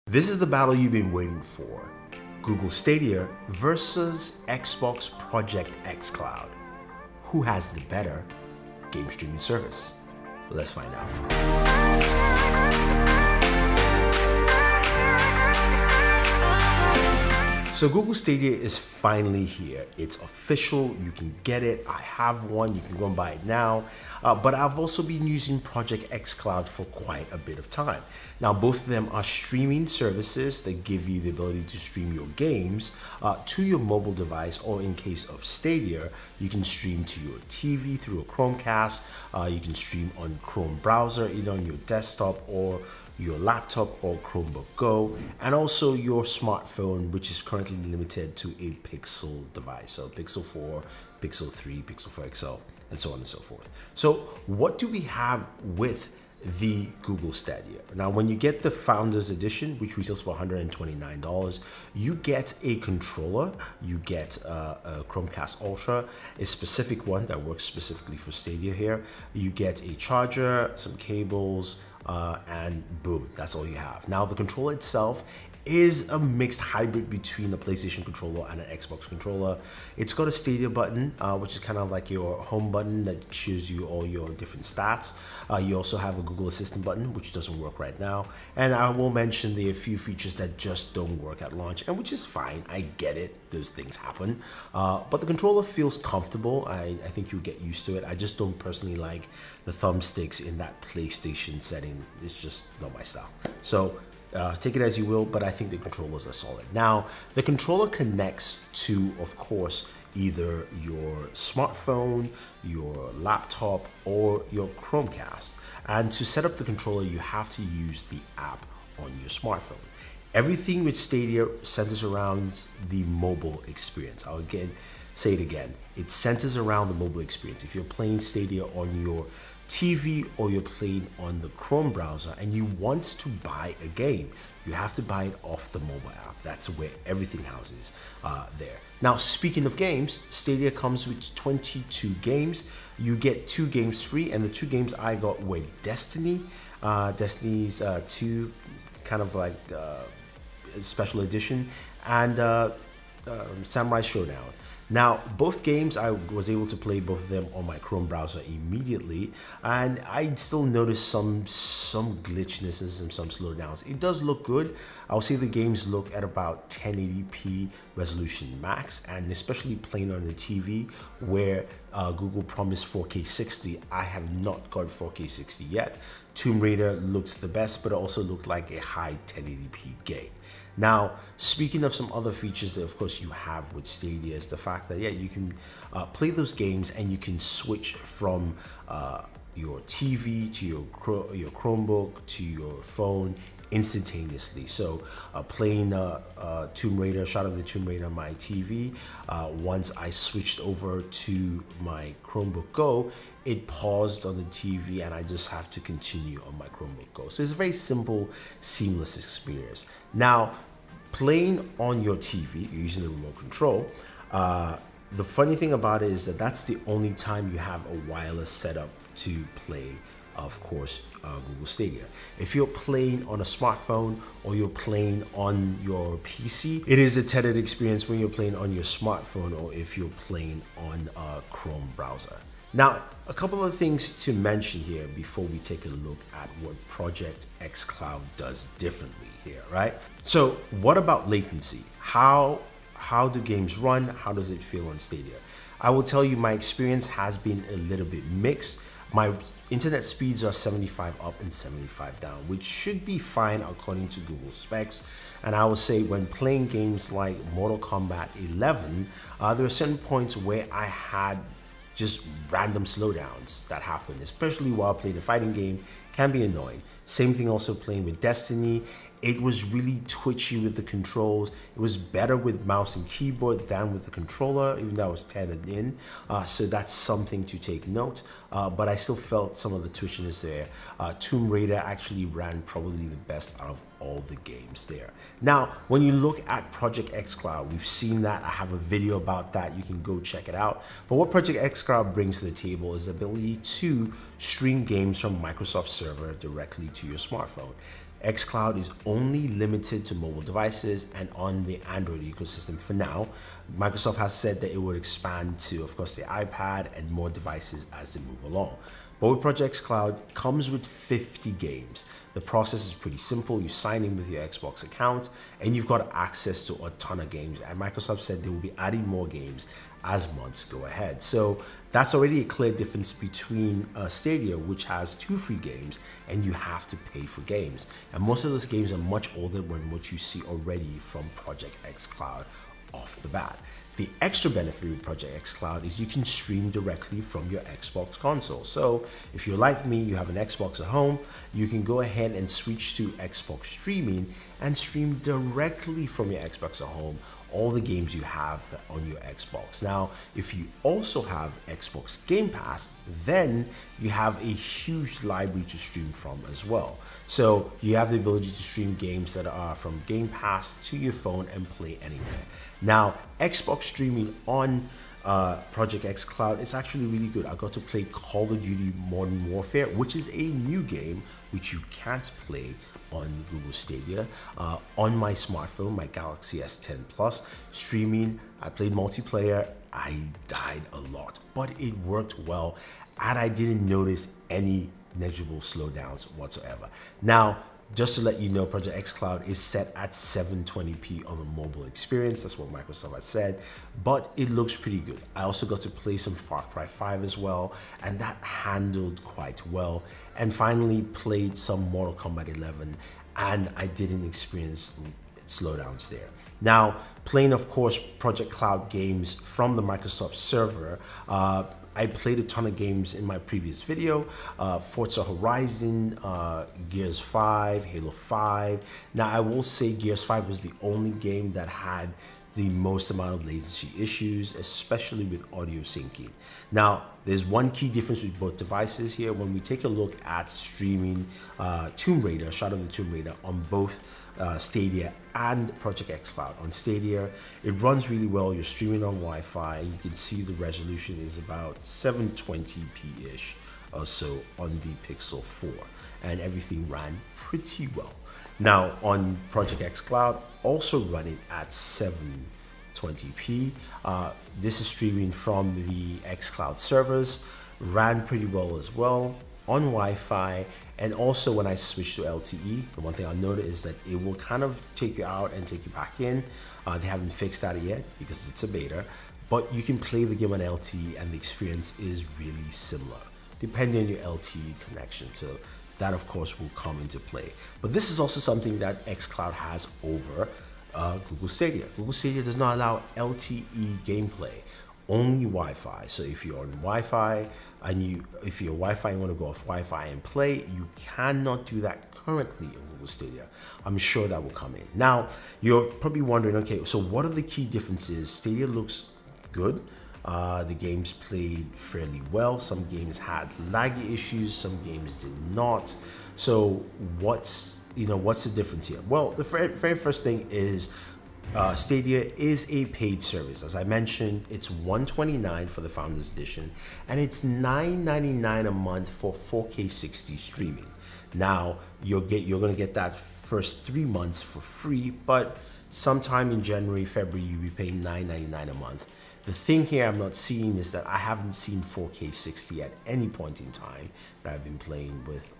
This is the battle you've been waiting for. Google Stadia versus Xbox Project xCloud. Who has the better game streaming service? Let's find out. So Google Stadia is finally here. It's official, you can get it. I have one, you can go and buy it now. But I've also been using Project xCloud for quite a bit of time. Now, both of them are streaming services that give you the ability to stream your games to your mobile device, or in case of Stadia, you can stream to your TV through a Chromecast. You can stream on Chrome browser, either on your desktop or your laptop or Chromebook Go, and also your smartphone, which is currently limited to a Pixel device, so Pixel 4, Pixel 3, Pixel 4 XL, and so on and so forth. So what do we have with the Google Stadia? Now, when you get the Founders Edition, which retails for $129, you get a controller, you get a Chromecast Ultra, a specific one that works specifically for Stadia here. You get a charger, some cables, and boom, that's all you have. Now, the controller itself is a mixed hybrid between a PlayStation controller and an Xbox controller. It's got a Stadia button, which is kind of like your home button that shows you all your different stats. You also have a Google Assistant button, which doesn't work right now. And I will mention there are a few features that just don't work at launch, and which is fine. I get it. Those things happen. But the controller feels comfortable. I think you'll get used to it. I just don't personally like the thumbsticks in that PlayStation setting. It's just not my style. So take it as you will, but I think the controllers are solid. Now, the controller connects to, of course, either your smartphone, your laptop, or your Chromecast. And to set up the controller, you have to use the app on your smartphone. Everything with Stadia centers around the mobile experience. I'll again say it again. It centers around the mobile experience. If you're playing Stadia on your TV or you're playing on the Chrome browser and you want to buy a game, you have to buy it off the mobile app. That's where everything houses there. Now, speaking of games, Stadia comes with 22 games. You get 2 games free, and the 2 games I got were Destiny, Destiny's 2 kind of like special edition, and Samurai Showdown. Now, both games, I was able to play both of them on my Chrome browser immediately, and I still noticed some glitchnesses and some slowdowns. It does look good. I'll say the games look at about 1080p resolution max, and especially playing on the TV where Google promised 4K 60. I have not got 4K 60 yet. Tomb Raider looks the best, but it also looked like a high 1080p game. Now, speaking of some other features that, of course, you have with Stadia is the fact that, yeah, you can play those games and you can switch from your TV to your Chromebook to your phone instantaneously. So playing Tomb Raider, Shadow of the Tomb Raider on my TV, once I switched over to my Chromebook Go, it paused on the TV and I just have to continue on my Chromebook Go. So it's a very simple, seamless experience. Now, playing on your TV, you're using the remote control. The funny thing about it is that that's the only time you have a wireless setup to play, of course, Google Stadia. If you're playing on a smartphone or you're playing on your PC, it is a tethered experience when you're playing on your smartphone or if you're playing on a Chrome browser. Now, a couple of things to mention here before we take a look at what Project xCloud does differently here, right? So what about latency? How do games run? How does it feel on Stadia? I will tell you my experience has been a little bit mixed. My internet speeds are 75 up and 75 down, which should be fine according to Google specs. And I would say when playing games like Mortal Kombat 11, there are certain points where I had just random slowdowns that happen, especially while playing a fighting game, can be annoying. Same thing also playing with Destiny. It was really twitchy with the controls. It was better with mouse and keyboard than with the controller, even though I was tethered in. So that's something to take note. But I still felt some of the twitchiness there. Tomb Raider actually ran probably the best out of all the games there. Now, when you look at Project xCloud, we've seen that. I have a video about that. You can go check it out. But what Project xCloud brings to the table is the ability to stream games from Microsoft Server directly to your smartphone. xCloud is only limited to mobile devices and on the Android ecosystem for now. Microsoft has said that it would expand to, of course, the iPad and more devices as they move along. But with Project xCloud, it comes with 50 games. The process is pretty simple. You sign in with your Xbox account and you've got access to a ton of games. And Microsoft said they will be adding more games as months go ahead. So that's already a clear difference between Stadia, which has 2 free games, and you have to pay for games. And most of those games are much older than what you see already from Project xCloud off the bat. The extra benefit with Project xCloud is you can stream directly from your Xbox console. So if you're like me, you have an Xbox at home, you can go ahead and switch to Xbox streaming and stream directly from your Xbox at home all the games you have on your Xbox. Now, if you also have Xbox Game Pass, then you have a huge library to stream from as well. So you have the ability to stream games that are from Game Pass to your phone and play anywhere. Now, Xbox streaming on Project xCloud is actually really good. I got to play Call of Duty Modern Warfare, which is a new game which you can't play on Google Stadia. On my smartphone, my Galaxy S10 Plus, streaming, I played multiplayer. I died a lot, but it worked well and I didn't notice any negligible slowdowns whatsoever. Now, just to let you know, Project xCloud is set at 720p on the mobile experience. That's what Microsoft has said, but it looks pretty good. I also got to play some Far Cry 5 as well, and that handled quite well. And finally played some Mortal Kombat 11, and I didn't experience slowdowns there. Now, playing, of course, Project Cloud games from the Microsoft server, I played a ton of games in my previous video, Forza Horizon, Gears 5, Halo 5. Now, I will say Gears 5 was the only game that had the most amount of latency issues, especially with audio syncing. Now, there's one key difference with both devices here. When we take a look at streaming Tomb Raider, Shadow of the Tomb Raider on both Stadia and Project xCloud. On Stadia, it runs really well. You're streaming on Wi-Fi. You can see the resolution is about 720p-ish or so on the Pixel 4, and everything ran pretty well. Now, on Project xCloud, also running at 720p. This is streaming from the xCloud servers, ran pretty well as well on Wi-Fi. And also when I switch to LTE, the one thing I noticed is that it will kind of take you out and take you back in. They haven't fixed that yet because it's a beta, but you can play the game on LTE and the experience is really similar, depending on your LTE connection. So that, of course, will come into play. But this is also something that xCloud has over Google Stadia. Google Stadia does not allow LTE gameplay, only Wi-Fi. So if you're on Wi-Fi and if you're Wi-Fi and want to go off Wi-Fi and play, you cannot do that currently in Google Stadia. I'm sure that will come in. Now, you're probably wondering, okay, so what are the key differences? Stadia looks good. The games played fairly well. Some games had laggy issues, some games did not. So what's the difference here? Well, the very first thing is Stadia is a paid service. As I mentioned, it's $129 for the Founders Edition, and it's $9.99 a month for 4K 60 streaming. Now, you're going to get that first 3 months for free, but sometime in January, February, you'll be paying $9.99 a month. The thing here I'm not seeing is that I haven't seen 4K 60 at any point in time that I've been playing with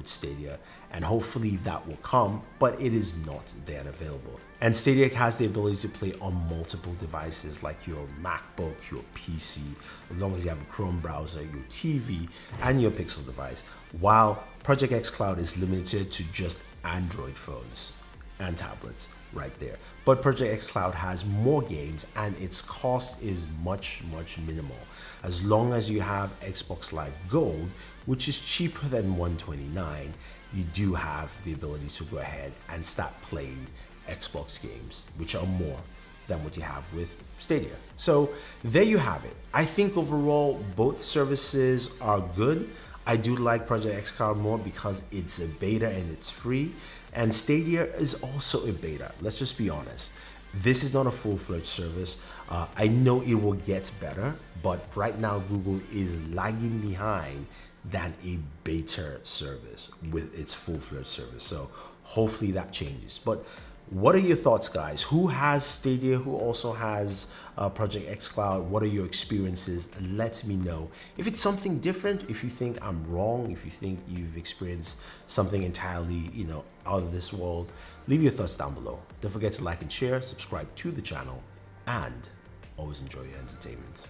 Stadia, and hopefully that will come, but it is not there and available. And Stadia has the ability to play on multiple devices like your MacBook, your PC, as long as you have a Chrome browser, your TV, and your Pixel device, while Project xCloud is limited to just Android phones and tablets right there. But Project xCloud has more games and its cost is much minimal. As long as you have Xbox Live Gold, which is cheaper than $129, you do have the ability to go ahead and start playing Xbox games, which are more than what you have with Stadia. So there you have it. I think overall both services are good. I do like Project xCloud more because it's a beta and it's free, and Stadia is also a beta. Let's just be honest. This is not a full-fledged service. I know it will get better, but right now Google is lagging behind than a beta service with its full-fledged service. So hopefully that changes. But what are your thoughts, guys? Who has Stadia? Who also has Project xCloud? What are your experiences? Let me know. If it's something different, if you think I'm wrong, if you think you've experienced something entirely, out of this world, leave your thoughts down below. Don't forget to like and share, subscribe to the channel, and always enjoy your entertainment.